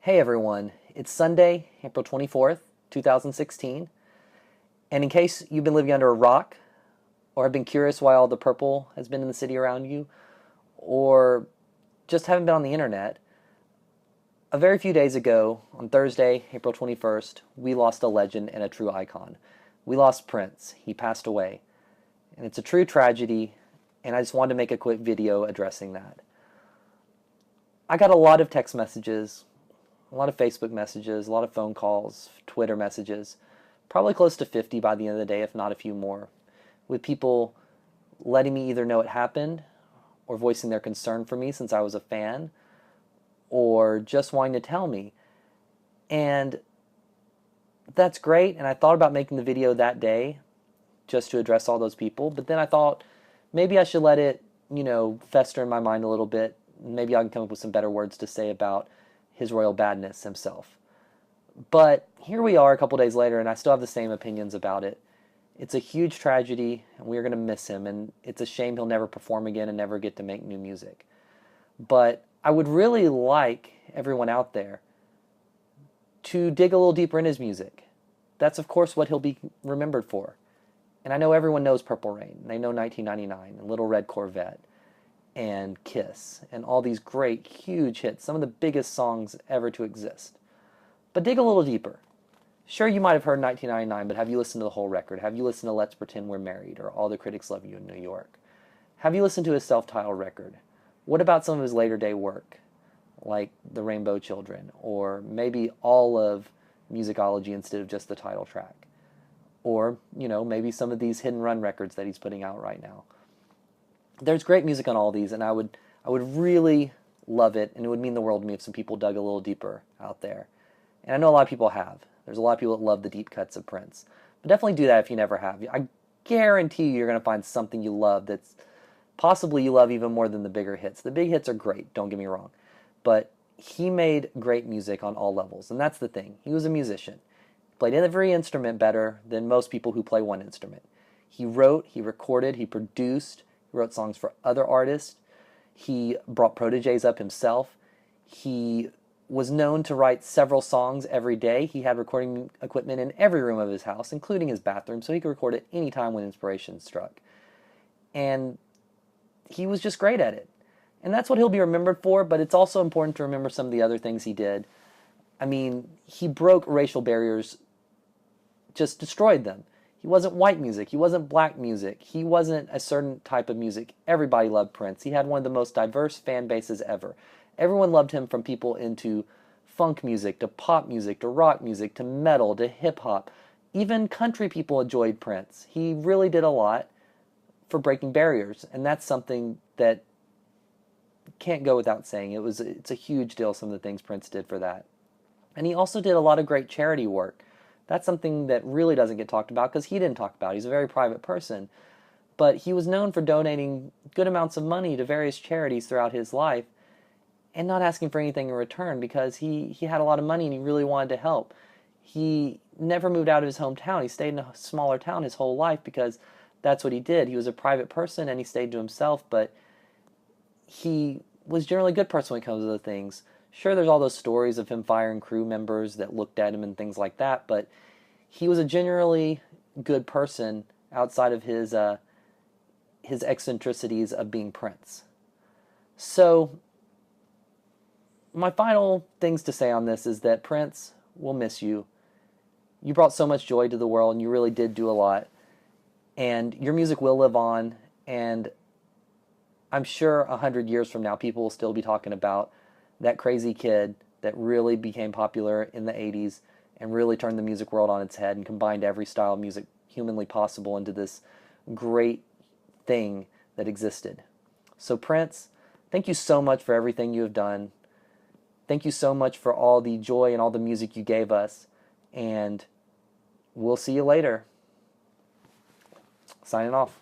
Hey everyone, it's Sunday, April 24th, 2016, and in case you've been living under a rock, or have been curious why all the purple has been in the city around you, or just haven't been on the internet, a very few days ago, on Thursday, April 21st, we lost a legend and a true icon. We lost Prince. He passed away. And it's a true tragedy, and I just wanted to make a quick video addressing that. I got a lot of text messages, a lot of Facebook messages, a lot of phone calls, Twitter messages, probably close to 50 by the end of the day, if not a few more, with people letting me either know it happened or voicing their concern for me since I was a fan or just wanting to tell me. And that's great, and I thought about making the video that day just to address all those people, but then I thought maybe I should let it, fester in my mind a little bit. Maybe I can come up with some better words to say about his royal badness himself. But here we are a couple days later, and I still have the same opinions about it. It's a huge tragedy, and we're going to miss him, and it's a shame he'll never perform again and never get to make new music. But I would really like everyone out there to dig a little deeper in his music. That's, of course, what he'll be remembered for. And I know everyone knows Purple Rain. They know 1999 and Little Red Corvette and Kiss, and all these great, huge hits, some of the biggest songs ever to exist. But dig a little deeper. Sure, you might have heard 1999, but have you listened to the whole record? Have you listened to Let's Pretend We're Married or All the Critics Love You in New York? Have you listened to his self-titled record? What about some of his later day work, like The Rainbow Children, or maybe all of Musicology instead of just the title track? Or, maybe some of these hidden run records that he's putting out right now. There's great music on all these, and I would really love it, and it would mean the world to me if some people dug a little deeper out there. And I know a lot of people have. There's a lot of people that love the deep cuts of Prince. But definitely do that if you never have. I guarantee you're going to find something you love that's possibly you love even more than the bigger hits. The big hits are great, don't get me wrong. But he made great music on all levels, and that's the thing. He was a musician. He played every instrument better than most people who play one instrument. He wrote, he recorded, he produced, wrote songs for other artists. He brought proteges up himself. He was known to write several songs every day. He had recording equipment in every room of his house, including his bathroom, so he could record at any time when inspiration struck. And he was just great at it. And that's what he'll be remembered for, but it's also important to remember some of the other things he did. I mean, he broke racial barriers, just destroyed them. He wasn't white music. He wasn't black music. He wasn't a certain type of music. Everybody loved Prince. He had one of the most diverse fan bases ever. Everyone loved him, from people into funk music, to pop music, to rock music, to metal, to hip-hop. Even country people enjoyed Prince. He really did a lot for breaking barriers, and that's something that can't go without saying. It's a huge deal, some of the things Prince did for that. And he also did a lot of great charity work. That's something that really doesn't get talked about because he didn't talk about it. He's a very private person. But he was known for donating good amounts of money to various charities throughout his life and not asking for anything in return because he had a lot of money and he really wanted to help. He never moved out of his hometown. He stayed in a smaller town his whole life because that's what he did. He was a private person and he stayed to himself, but he was generally a good person when it comes to the things. Sure, there's all those stories of him firing crew members that looked at him and things like that, but he was a generally good person outside of his eccentricities of being Prince. So, my final things to say on this is that Prince, we'll miss you. You brought so much joy to the world, and you really did do a lot. And your music will live on, and I'm sure 100 years from now, people will still be talking about that crazy kid that really became popular in the 80s and really turned the music world on its head and combined every style of music humanly possible into this great thing that existed. So Prince, thank you so much for everything you have done. Thank you so much for all the joy and all the music you gave us. And we'll see you later. Signing off.